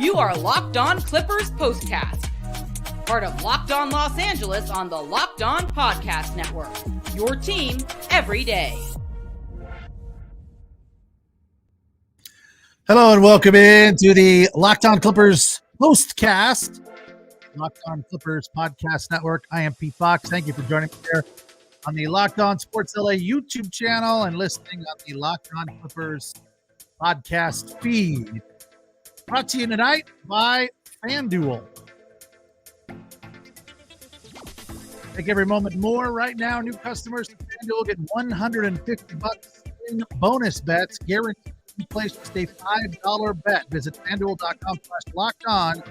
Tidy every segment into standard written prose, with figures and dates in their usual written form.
You are Locked On Clippers Postcast, part of Locked On Los Angeles on the Locked On Podcast Network. Your team every day. Hello and welcome in to the Locked On Clippers Postcast, Locked On Clippers Podcast Network. I am Pete Fox. Thank you for joining me here on the Locked On Sports LA YouTube channel and listening on the Locked On Clippers podcast feed. Brought to you tonight by FanDuel. Take every moment more right now. New customers to FanDuel get $150 in bonus bets guaranteed. Place just a $5 bet. Visit FanDuel.com/locked-on.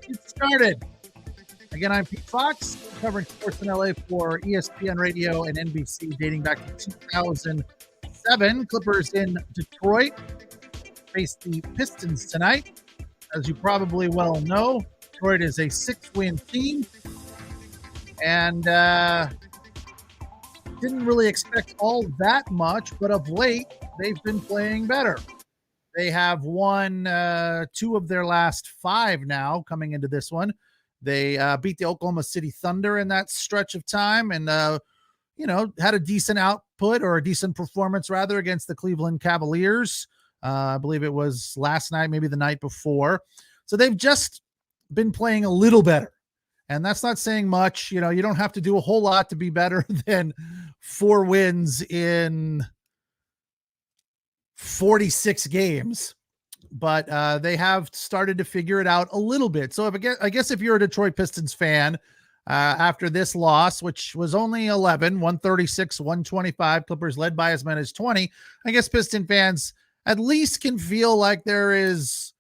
Get started. Again, I'm Pete Fox, covering sports in LA for ESPN Radio and NBC dating back to 2007. Clippers in Detroit face the Pistons tonight. As you probably well know, Detroit is a 6-win team. And didn't really expect all that much, but of late, they've been playing better. They have won 2 of their last 5 now coming into this one. They beat the Oklahoma City Thunder in that stretch of time and, had a decent output or a decent performance rather against the Cleveland Cavaliers. I believe it was last night, maybe the night before. So they've just been playing a little better. And that's not saying much. You don't have to do a whole lot to be better than 4 wins in 46 games. But they have started to figure it out a little bit. So I guess if you're a Detroit Pistons fan, after this loss, which was only 11, 136-125, Clippers led by as many as 20, I guess Piston fans at least can feel like there is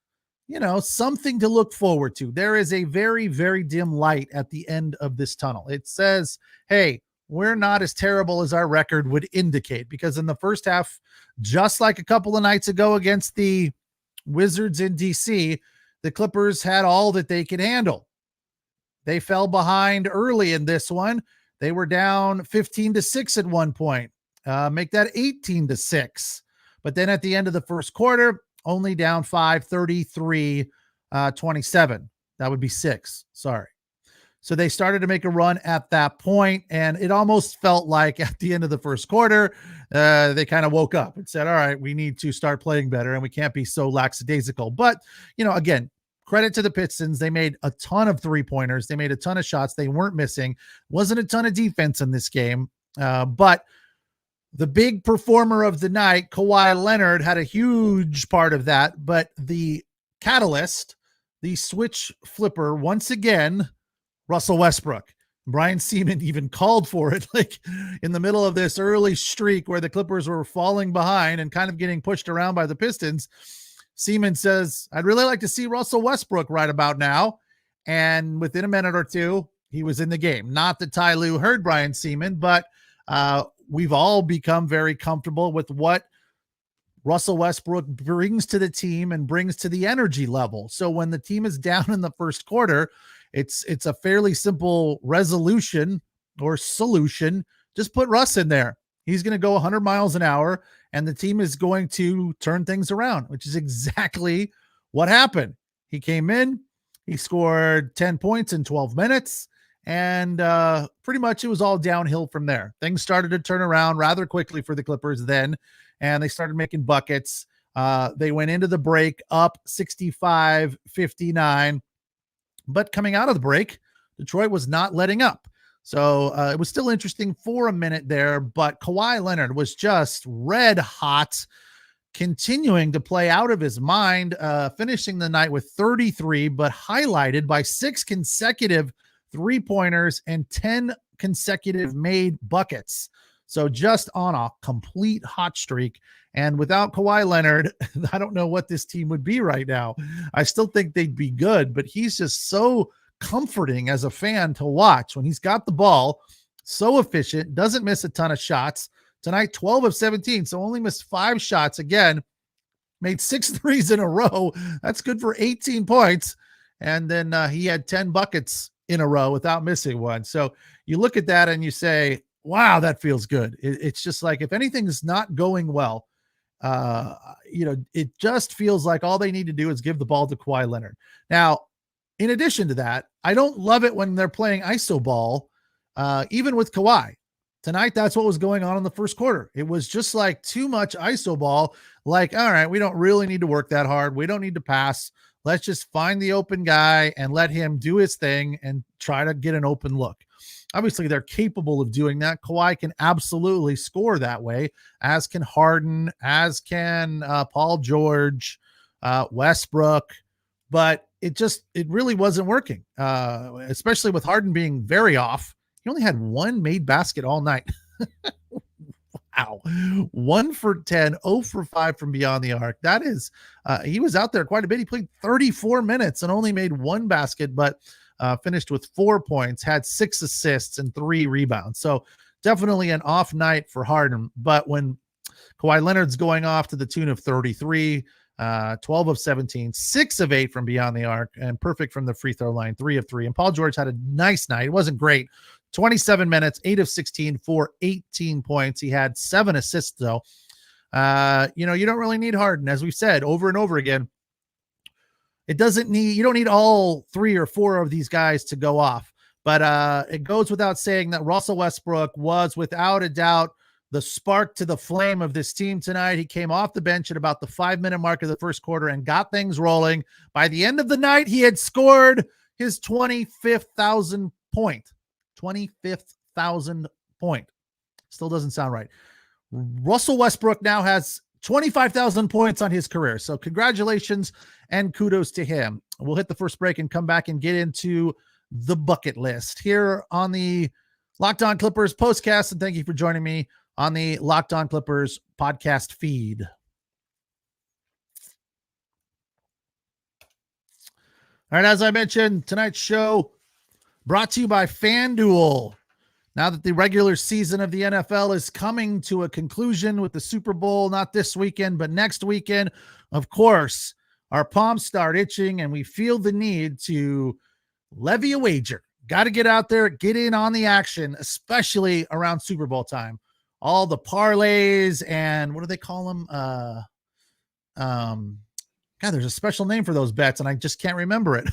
something to look forward to. There is a very, very dim light at the end of this tunnel. It says, hey, we're not as terrible as our record would indicate, because in the first half, just like a couple of nights ago against the Wizards in DC, the Clippers had all that they could handle. They fell behind early in this one. They were down 15-6 at one point. Make that 18-6. But then at the end of the first quarter, only down 5, 33-27. That would be 6. Sorry. So they started to make a run at that point, and it almost felt like at the end of the first quarter, they kind of woke up and said, all right, we need to start playing better, and we can't be so lackadaisical. But, again, credit to the Pistons. They made a ton of three-pointers. They made a ton of shots. They weren't missing. Wasn't a ton of defense in this game, but the big performer of the night, Kawhi Leonard, had a huge part of that, but the catalyst, the switch flipper, once again, Russell Westbrook. Brian Seaman even called for it, like in the middle of this early streak where the Clippers were falling behind and kind of getting pushed around by the Pistons. Seaman says, I'd really like to see Russell Westbrook right about now. And within a minute or two, he was in the game. Not that Ty Lue heard Brian Seaman, but we've all become very comfortable with what Russell Westbrook brings to the team and brings to the energy level. So when the team is down in the first quarter, it's a fairly simple resolution or solution. Just put Russ in there. He's going to go 100 miles an hour, and the team is going to turn things around, which is exactly what happened. He came in, he scored 10 points in 12 minutes. And pretty much it was all downhill from there. Things started to turn around rather quickly for the Clippers then, and they started making buckets. They went into the break up 65-59, but coming out of the break, Detroit was not letting up. So it was still interesting for a minute there, but Kawhi Leonard was just red hot, continuing to play out of his mind, finishing the night with 33, but highlighted by 6 consecutive three-pointers and 10 consecutive made buckets. So just on a complete hot streak. And without Kawhi Leonard, I don't know what this team would be right now. I still think they'd be good, but he's just so comforting as a fan to watch when he's got the ball, so efficient, doesn't miss a ton of shots. Tonight, 12 of 17, so only missed 5 shots. Again, made 6 threes in a row. That's good for 18 points. And then he had 10 buckets in a row without missing one. So you look at that and you say, wow, that feels good. It's just like if anything's not going well, It just feels like all they need to do is give the ball to Kawhi Leonard. Now, in addition to that, I don't love it when they're playing iso ball, even with Kawhi. Tonight, that's what was going on in the first quarter. It was just like too much iso ball. Like, all right, we don't really need to work that hard. We don't need to pass. Let's just find the open guy and let him do his thing and try to get an open look. Obviously, they're capable of doing that. Kawhi can absolutely score that way, as can Harden, as can Paul George, Westbrook. But it really wasn't working, especially with Harden being very off. He only had one made basket all night. Wow. 1 for 10, 0 for 5 from beyond the arc. That is, he was out there quite a bit. He played 34 minutes and only made one basket, but finished with 4 points, had 6 assists and 3 rebounds. So definitely an off night for Harden. But when Kawhi Leonard's going off to the tune of 33, 12 of 17, 6 of 8 from beyond the arc, and perfect from the free throw line, 3 of 3. And Paul George had a nice night. It wasn't great. 27 minutes, 8 of 16 for 18 points. He had 7 assists, though. You don't really need Harden, as we've said over and over again. You don't need all 3 or 4 of these guys to go off. But it goes without saying that Russell Westbrook was, without a doubt, the spark to the flame of this team tonight. He came off the bench at about the 5-minute mark of the first quarter and got things rolling. By the end of the night, he had scored his 25,000 point. 25,000 point. Still doesn't sound right. Russell Westbrook now has 25,000 points on his career. So congratulations and kudos to him. We'll hit the first break and come back and get into the bucket list here on the Locked On Clippers postcast. And thank you for joining me on the Locked On Clippers podcast feed. All right, as I mentioned, tonight's show brought to you by FanDuel. Now that the regular season of the NFL is coming to a conclusion with the Super Bowl, not this weekend, but next weekend, of course, our palms start itching and we feel the need to levy a wager. Got to get out there, get in on the action, especially around Super Bowl time. All the parlays and what do they call them? God, there's a special name for those bets and I just can't remember it.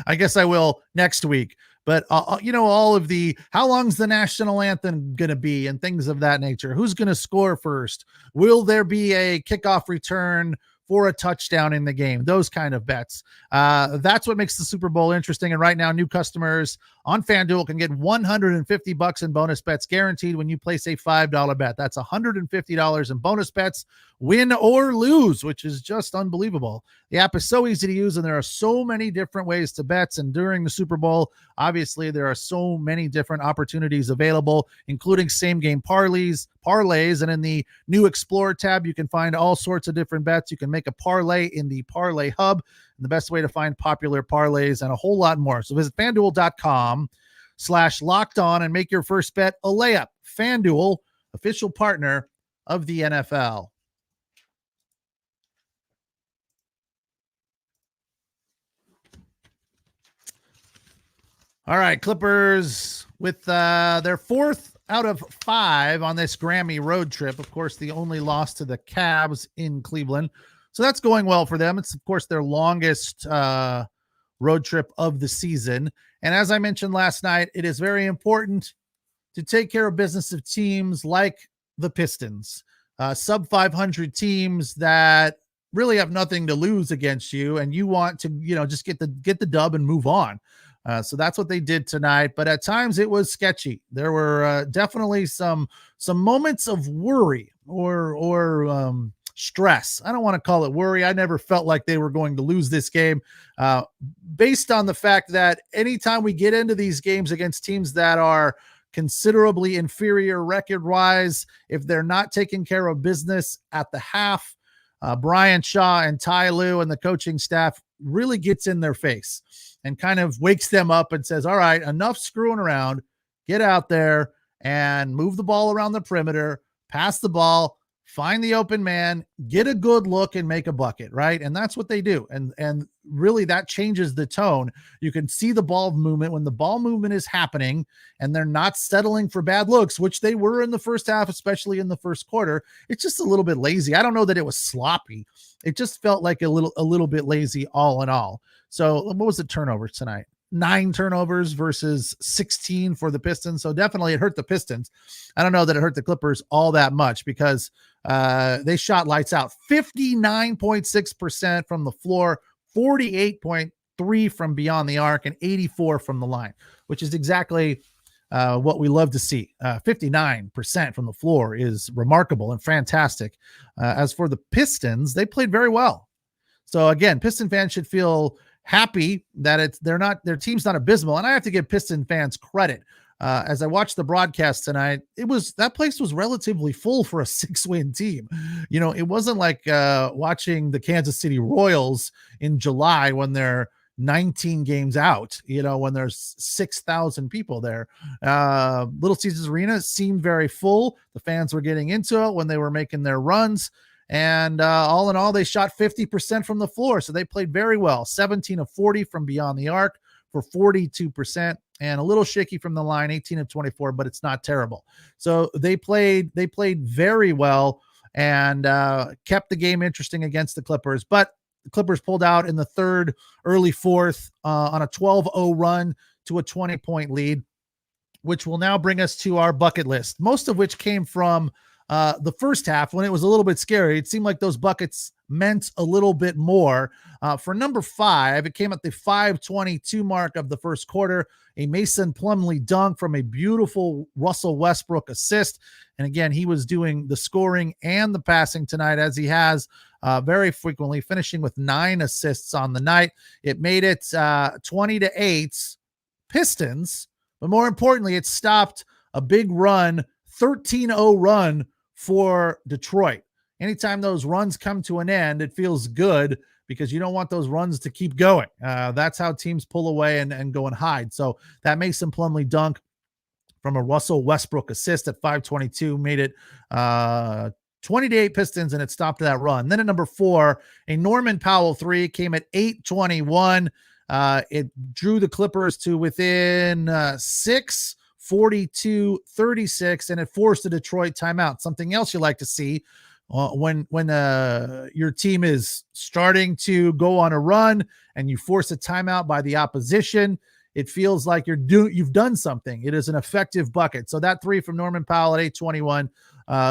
I guess I will next week. But, all of the, how long's the national anthem going to be and things of that nature? Who's going to score first? Will there be a kickoff return for a touchdown in the game? Those kind of bets. That's what makes the Super Bowl interesting. And right now, new customers on FanDuel can get $150 in bonus bets guaranteed when you place a $5 bet. That's $150 in bonus bets, win or lose, which is just unbelievable. The app is so easy to use, and there are so many different ways to bet. And during the Super Bowl, obviously, there are so many different opportunities available, including same-game parlays. And in the new Explore tab, you can find all sorts of different bets. You can make a parlay in the Parlay Hub, and the best way to find popular parlays and a whole lot more. So visit FanDuel.com/lockedon and make your first bet a layup. FanDuel, official partner of the NFL. All right, Clippers with their 4th out of 5 on this Grammy road trip. Of course, the only loss to the Cavs in Cleveland. So that's going well for them. It's, of course, their longest road trip of the season. And as I mentioned last night, it is very important to take care of business of teams like the Pistons, sub 500 teams that really have nothing to lose against you. And you want to, just get the dub and move on. So that's what they did tonight. But at times it was sketchy. There were definitely some moments of worry or stress. I don't want to call it worry. I never felt like they were going to lose this game based on the fact that anytime we get into these games against teams that are considerably inferior record-wise, if they're not taking care of business at the half, Brian Shaw and Ty Lue and the coaching staff really gets in their face and kind of wakes them up and says, all right, enough screwing around, get out there and move the ball around the perimeter, pass the ball, find the open man, get a good look, and make a bucket, right? And that's what they do. And really that changes the tone. You can see the ball movement when the ball movement is happening and they're not settling for bad looks, which they were in the first half, especially in the first quarter. It's just a little bit lazy. I don't know that it was sloppy. It just felt like a little bit lazy all in all. So what was the turnovers tonight? 9 turnovers versus 16 for the Pistons. So definitely it hurt the Pistons. I don't know that it hurt the Clippers all that much because they shot lights out. 59.6% from the floor, 48.3 from beyond the arc, and 84 from the line, which is exactly what we love to see. 59% from the floor is remarkable and fantastic. As for the Pistons, they played very well. So again, Piston fans should feel happy that their team's not abysmal. And I have to give Piston fans credit. As I watched the broadcast tonight, that place was relatively full for a 6-win team. It wasn't like watching the Kansas City Royals in July when they're 19 games out, when there's 6,000 people there. Little Caesars Arena seemed very full. The fans were getting into it when they were making their runs. And all in all, they shot 50% from the floor. So they played very well. 17 of 40 from beyond the arc for 42%, and a little shaky from the line, 18 of 24, but it's not terrible. So they played very well and kept the game interesting against the Clippers. But the Clippers pulled out in the third, early fourth on a 12-0 run to a 20-point lead, which will now bring us to our bucket list, most of which came from the first half when it was a little bit scary. It seemed like those buckets meant a little bit more. For number 5, it came at the 5:22 mark of the first quarter, a Mason Plumlee dunk from a beautiful Russell Westbrook assist. And again, he was doing the scoring and the passing tonight, as he has very frequently, finishing with 9 assists on the night. It made it 20-8 Pistons, but more importantly, it stopped a big run, 13-0 run for Detroit. Anytime those runs come to an end, it feels good because you don't want those runs to keep going. That's how teams pull away and go and hide. So that Mason Plumlee dunk from a Russell Westbrook assist at 5:22 made it 20-8 Pistons, and it stopped that run. Then at number 4, a Norman Powell 3 came at 8:21. It drew the Clippers to within 6, 42-36, and it forced a Detroit timeout. Something else you like to see when your team is starting to go on a run and you force a timeout by the opposition. It feels like you've done something. It is an effective bucket. So that 3 from Norman Powell at 8:21,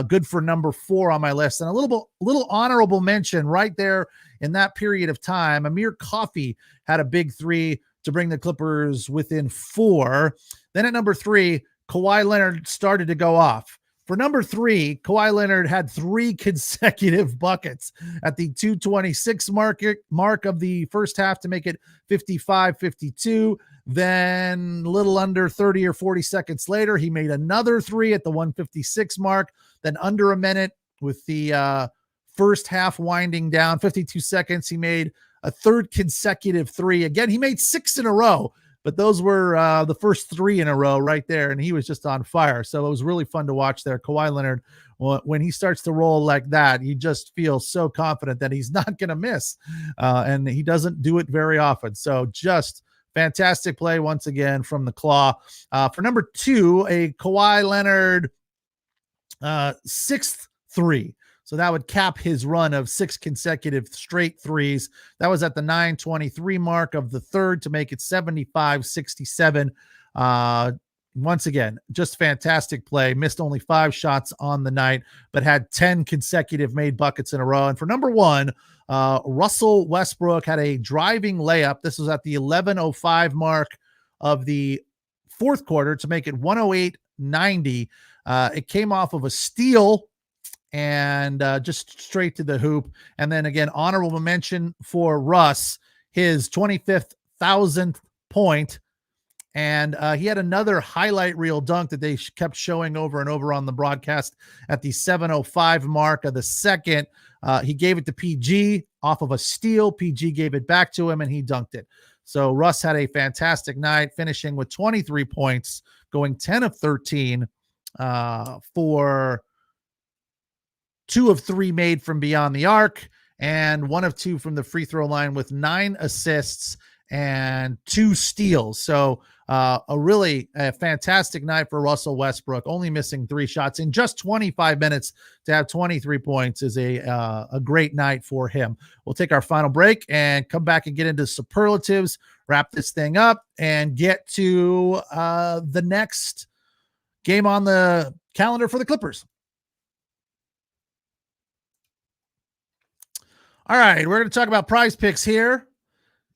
good for number 4 on my list. And a little honorable mention right there in that period of time. Amir Coffey had a big 3 to bring the Clippers within 4. Then at number 3, Kawhi Leonard started to go off. For number 3, Kawhi Leonard had 3 consecutive buckets at the 2:26 mark of the first half to make it 55-52. Then a little under 30 or 40 seconds later, he made another 3 at the 1:56 mark. Then under a minute with the first half winding down, 52 seconds, he made a third consecutive 3. Again, he made 6 in a row, but those were the first 3 in a row right there, and he was just on fire. So it was really fun to watch there. Kawhi Leonard, when he starts to roll like that, you just feel so confident that he's not going to miss, and he doesn't do it very often. So just fantastic play once again from the Claw. For number 2, a Kawhi Leonard 6th 3. So that would cap his run of 6 consecutive straight 3s. That was at the 9:23 mark of the third to make it 75-67. Once again, just fantastic play. Missed only 5 shots on the night, but had 10 consecutive made buckets in a row. And for number 1, Russell Westbrook had a driving layup. This was at the 11:05 mark of the fourth quarter to make it 108-90. It came off of a steal and just straight to the hoop. And then again, honorable mention for Russ, his 25th 1,000th point. And he had another highlight reel dunk that they kept showing over and over on the broadcast at the 7:05 mark of the second. He gave it to PG off of a steal. PG gave it back to him and he dunked it. So Russ had a fantastic night, finishing with 23 points, going 10 of 13 for 2 of 3 made from beyond the arc, and 1 of 2 from the free throw line with 9 assists and 2 steals. So a really fantastic night for Russell Westbrook, only missing 3 shots in just 25 minutes to have 23 points is a great night for him. We'll take our final break and come back and get into superlatives, wrap this thing up, and get to the next game on the calendar for the Clippers. All right, we're going to talk about PrizePicks here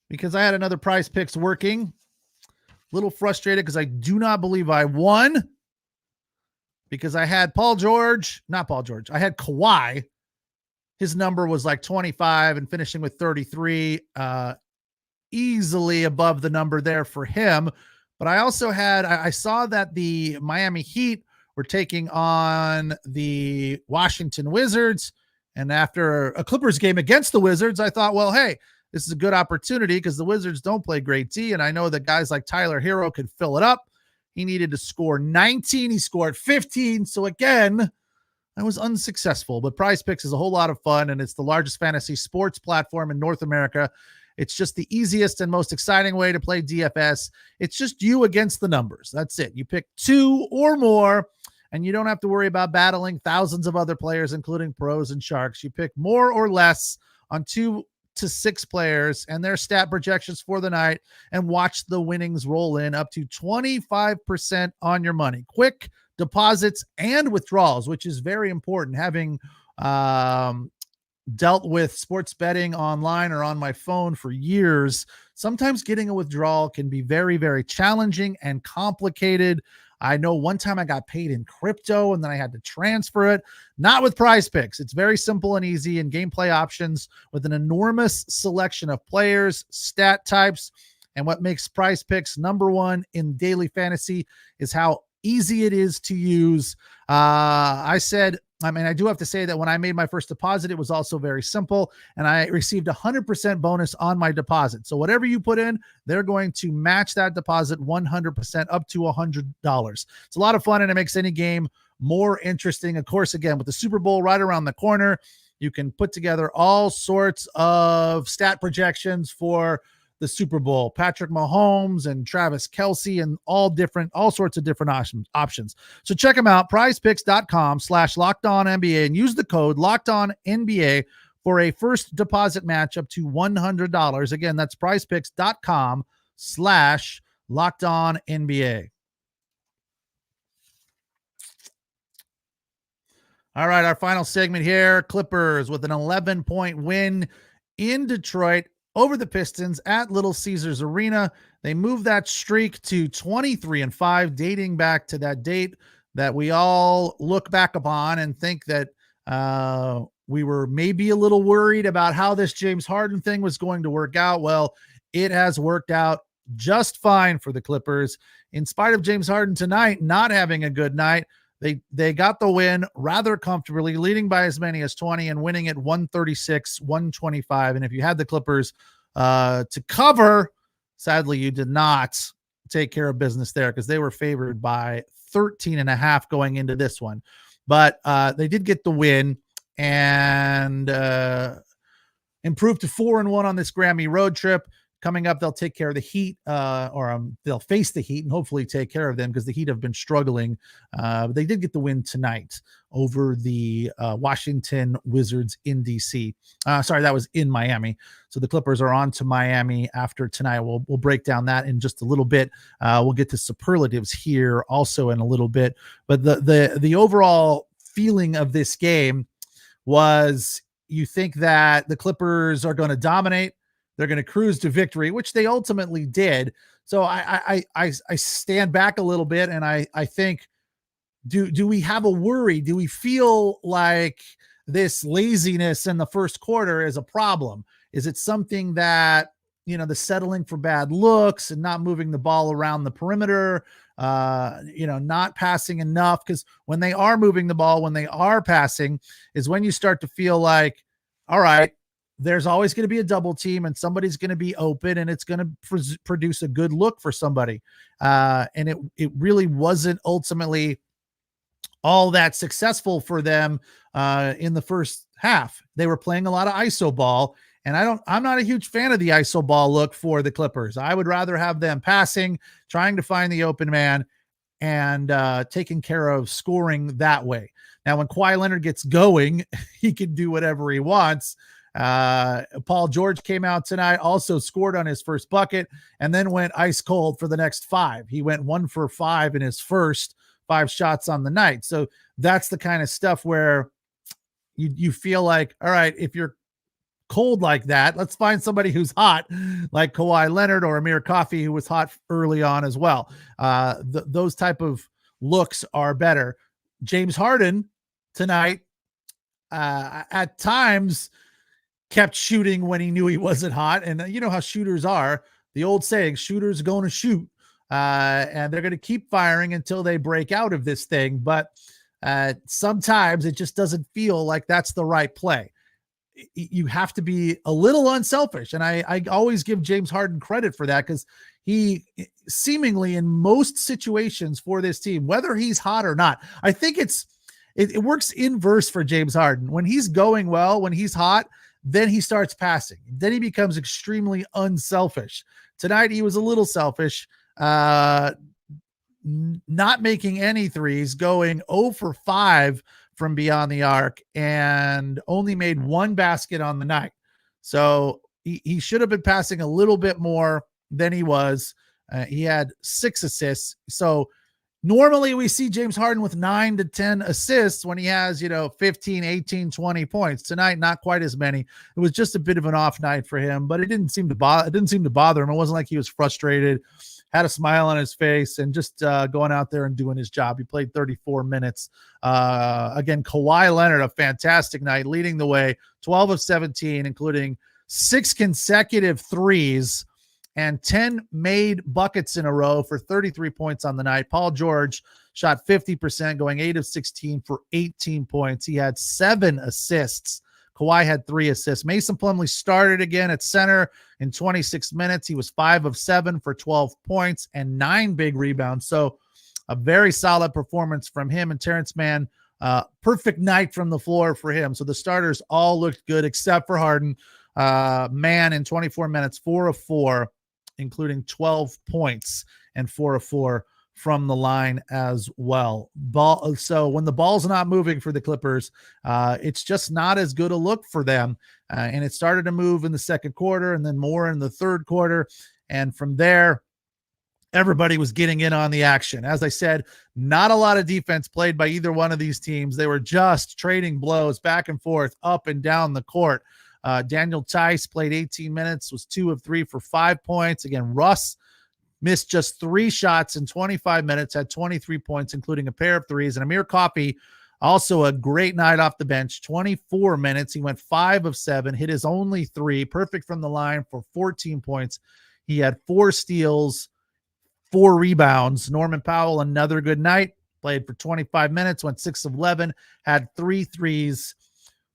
because I had another PrizePicks working. A little frustrated because I do not believe I won because I had I had Kawhi. His number was like 25 and finishing with 33, easily above the number there for him. But I also I saw that the Miami Heat were taking on the Washington Wizards. And after a Clippers game against the Wizards, I thought, well, hey, this is a good opportunity because the Wizards don't play great D, and I know that guys like Tyler Hero could fill it up. He needed to score 19. He scored 15. So again, I was unsuccessful. But PrizePicks is a whole lot of fun, and it's the largest fantasy sports platform in North America. It's just the easiest and most exciting way to play DFS. It's just you against the numbers. That's it. You pick 2 or more, and you don't have to worry about battling thousands of other players, including pros and sharks. You pick more or less on 2 to 6 players and their stat projections for the night and watch the winnings roll in up to 25% on your money. Quick deposits and withdrawals, which is very important. Having dealt with sports betting online or on my phone for years, sometimes getting a withdrawal can be very, very challenging and complicated. I know one time I got paid in crypto and then I had to transfer it. Not with PrizePicks. It's very simple and easy, and gameplay options with an enormous selection of players, stat types, and what makes PrizePicks number 1 in daily fantasy is how easy it is to use. I do have to say that when I made my first deposit, it was also very simple, and I received 100% bonus on my deposit. So whatever you put in, they're going to match that deposit 100% up to $100. It's a lot of fun, and it makes any game more interesting. Of course, again, with the Super Bowl right around the corner, you can put together all sorts of stat projections for the Super Bowl, Patrick Mahomes and Travis Kelce, and all sorts of different options. So check them out, prizepicks.com/LockedOnNBA, and use the code LockedOnNBA for a first deposit match up to $100. Again, that's prizepicks.com/LockedOnNBA. All right, our final segment here, Clippers with an 11-point win in Detroit over the Pistons at Little Caesars Arena. They moved that streak to 23-5, dating back to that date that we all look back upon and think that we were maybe a little worried about how this James Harden thing was going to work out. Well, it has worked out just fine for the Clippers. In spite of James Harden tonight not having a good night, They got the win rather comfortably, leading by as many as 20 and winning at 136-125. And if you had the Clippers to cover, sadly, you did not take care of business there because they were favored by 13.5 going into this one. But they did get the win and improved to 4-1 on this Grammy road trip. Coming up, they'll take care of the Heat, they'll face the Heat and hopefully take care of them because the Heat have been struggling. But they did get the win tonight over the Washington Wizards in DC. That was in Miami. So the Clippers are on to Miami after tonight. We'll break down that in just a little bit. We'll get to superlatives here also in a little bit. But the overall feeling of this game was you think that the Clippers are going to dominate. They're going to cruise to victory, which they ultimately did. So I stand back a little bit and I think, do we have a worry? Do we feel like this laziness in the first quarter is a problem? Is it something that, the settling for bad looks and not moving the ball around the perimeter, not passing enough? Because when they are moving the ball, when they are passing is when you start to feel like, all right, there's always going to be a double team and somebody's going to be open and it's going to produce a good look for somebody. And it really wasn't ultimately all that successful for them in the first half. They were playing a lot of ISO ball, and I'm not a huge fan of the ISO ball look for the Clippers. I would rather have them passing, trying to find the open man, and taking care of scoring that way. Now, when Kawhi Leonard gets going, he can do whatever he wants. Paul George came out tonight, also scored on his first bucket, and then went ice cold for the next 5. He went 1 for 5 in his first 5 shots on the night. So that's the kind of stuff where you feel like, all right, if you're cold like that, let's find somebody who's hot, like Kawhi Leonard or Amir Coffey, who was hot early on as well. Those type of looks are better. James Harden tonight, at times, kept shooting when he knew he wasn't hot. And you know how shooters are. The old saying, shooters going to shoot. And they're going to keep firing until they break out of this thing. But sometimes it just doesn't feel like that's the right play. You have to be a little unselfish. And I always give James Harden credit for that, because he seemingly in most situations for this team, whether he's hot or not, I think it works inverse for James Harden. When he's going well, when he's hot, then he starts passing. Then he becomes extremely unselfish. Tonight, he was a little selfish, not making any threes, going 0 for 5 from beyond the arc, and only made 1 basket on the night. So he should have been passing a little bit more than he was. He had 6 assists. So normally we see James Harden with 9 to 10 assists when he has, 15, 18, 20 points. Tonight, not quite as many. It was just a bit of an off night for him, but it didn't seem to bother him. It wasn't like he was frustrated, had a smile on his face, and just going out there and doing his job. He played 34 minutes. Again, Kawhi Leonard, a fantastic night, leading the way, 12 of 17, including 6 consecutive threes and 10 made buckets in a row for 33 points on the night. Paul George shot 50%, going 8 of 16 for 18 points. He had 7 assists. Kawhi had 3 assists. Mason Plumlee started again at center in 26 minutes. He was 5 of 7 for 12 points and 9 big rebounds. So a very solid performance from him. And Terrence Mann, perfect night from the floor for him. So the starters all looked good except for Harden. Mann in 24 minutes, 4 of 4, including 12 points and 4 of 4 from the line as well. So when the ball's not moving for the Clippers, it's just not as good a look for them. And it started to move in the second quarter and then more in the third quarter. And from there, everybody was getting in on the action. As I said, not a lot of defense played by either one of these teams. They were just trading blows back and forth, up and down the court. Daniel Tice played 18 minutes, was 2 of 3 for 5 points. Again, Russ missed just 3 shots in 25 minutes, had 23 points, including a pair of threes. And Amir Coffey, also a great night off the bench, 24 minutes. He went 5 of 7, hit his only 3, perfect from the line for 14 points. He had 4 steals, 4 rebounds. Norman Powell, another good night, played for 25 minutes, went 6 of 11, had 3 threes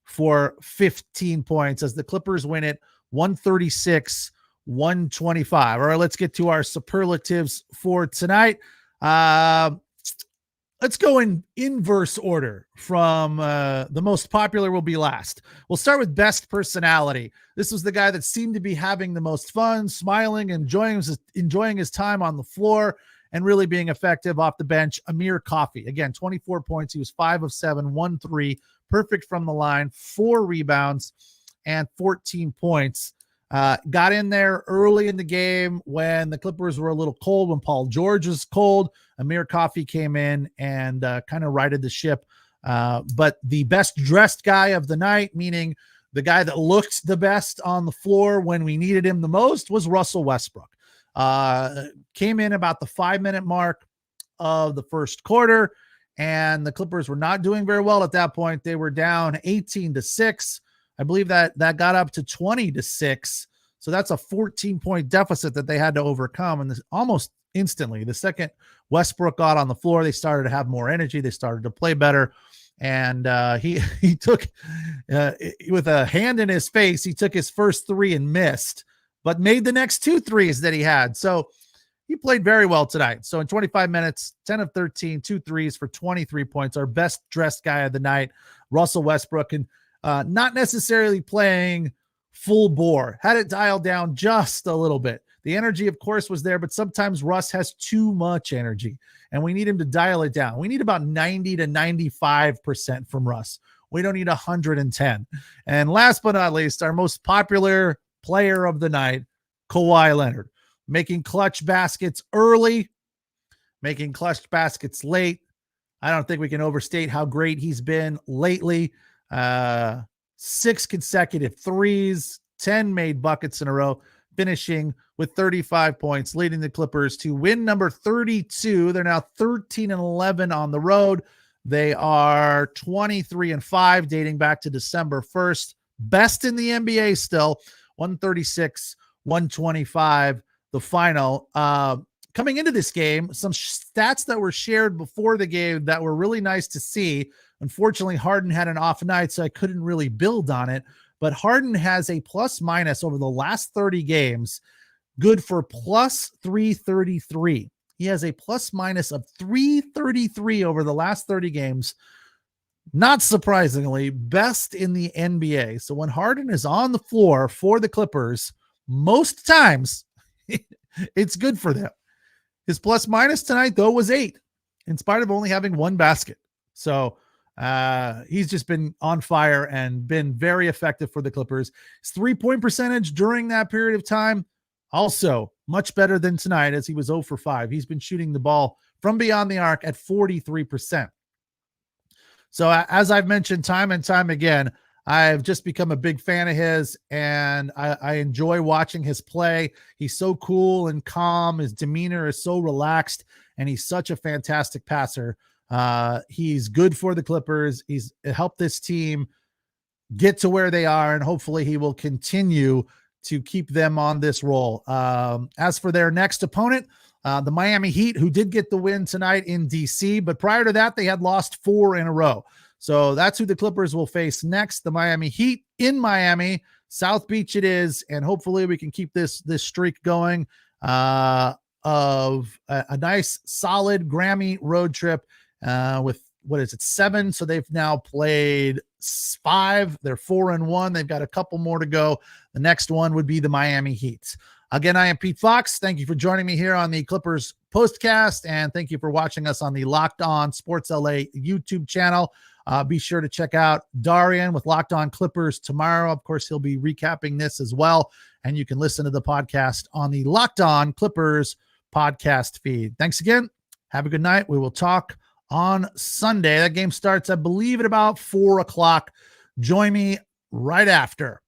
for 15 points as the Clippers win it 136-125. All right, let's get to our superlatives for tonight. Let's go in inverse order from the most popular will be last. We'll start with best personality. This was the guy that seemed to be having the most fun, smiling, enjoying his time on the floor, and really being effective off the bench. Amir Coffey, again, 24 points. He was 5 of 7, 1 3, perfect from the line, 4 rebounds, and 14 points. Got in there early in the game when the Clippers were a little cold, when Paul George was cold. Amir Coffey came in and kind of righted the ship. But the best dressed guy of the night, meaning the guy that looked the best on the floor when we needed him the most, was Russell Westbrook. Came in about the 5-minute mark of the first quarter, and the Clippers were not doing very well at that point. They were down 18-6. I believe that got up to 20-6. So that's a 14-point deficit that they had to overcome. And this almost instantly, the second Westbrook got on the floor, they started to have more energy. They started to play better. And he took, with a hand in his face, he took his first 3 and missed, but made the next 2 threes that he had. So, he played very well tonight. So in 25 minutes, 10 of 13, 2 threes for 23 points. Our best dressed guy of the night, Russell Westbrook, and not necessarily playing full bore. Had it dialed down just a little bit. The energy, of course, was there, but sometimes Russ has too much energy, and we need him to dial it down. We need about 90 to 95% from Russ. We don't need 110. And last but not least, our most popular player of the night, Kawhi Leonard, making clutch baskets early, making clutch baskets late. I don't think we can overstate how great he's been lately. 6 consecutive threes, 10 made buckets in a row, finishing with 35 points, leading the Clippers to win number 32. They're now 13-11 on the road. They are 23-5 dating back to December 1st. Best in the NBA still, 136-125, the final. Coming into this game, some stats that were shared before the game that were really nice to see. Unfortunately, Harden had an off night, so I couldn't really build on it. But Harden has a plus minus over the last 30 games, good for plus 333. He has a plus minus of 333 over the last 30 games. Not surprisingly, best in the NBA. So when Harden is on the floor for the Clippers, most times it's good for them. His plus minus tonight, though, was 8, in spite of only having 1 basket. So he's just been on fire and been very effective for the Clippers. His 3-point percentage during that period of time, also much better than tonight, as he was 0 for 5. He's been shooting the ball from beyond the arc at 43%. So as I've mentioned time and time again, I've just become a big fan of his, and I enjoy watching his play. He's so cool and calm. His demeanor is so relaxed, and he's such a fantastic passer. He's good for the Clippers. He's helped this team get to where they are, and hopefully he will continue to keep them on this roll. As for their next opponent, the Miami Heat, who did get the win tonight in DC, but prior to that, they had lost 4 in a row. So that's who the Clippers will face next, the Miami Heat in Miami. South Beach it is, and hopefully we can keep this streak going of a nice, solid Grammy road trip with, 7? So they've now played 5. They're 4-1. They've got a couple more to go. The next one would be the Miami Heat. Again, I am Pete Fox. Thank you for joining me here on the Clippers Postcast, and thank you for watching us on the Locked On Sports LA YouTube channel. Be sure to check out Darian with Locked On Clippers tomorrow. Of course, he'll be recapping this as well, and you can listen to the podcast on the Locked On Clippers podcast feed. Thanks again. Have a good night. We will talk on Sunday. That game starts, I believe, at about 4 o'clock. Join me right after.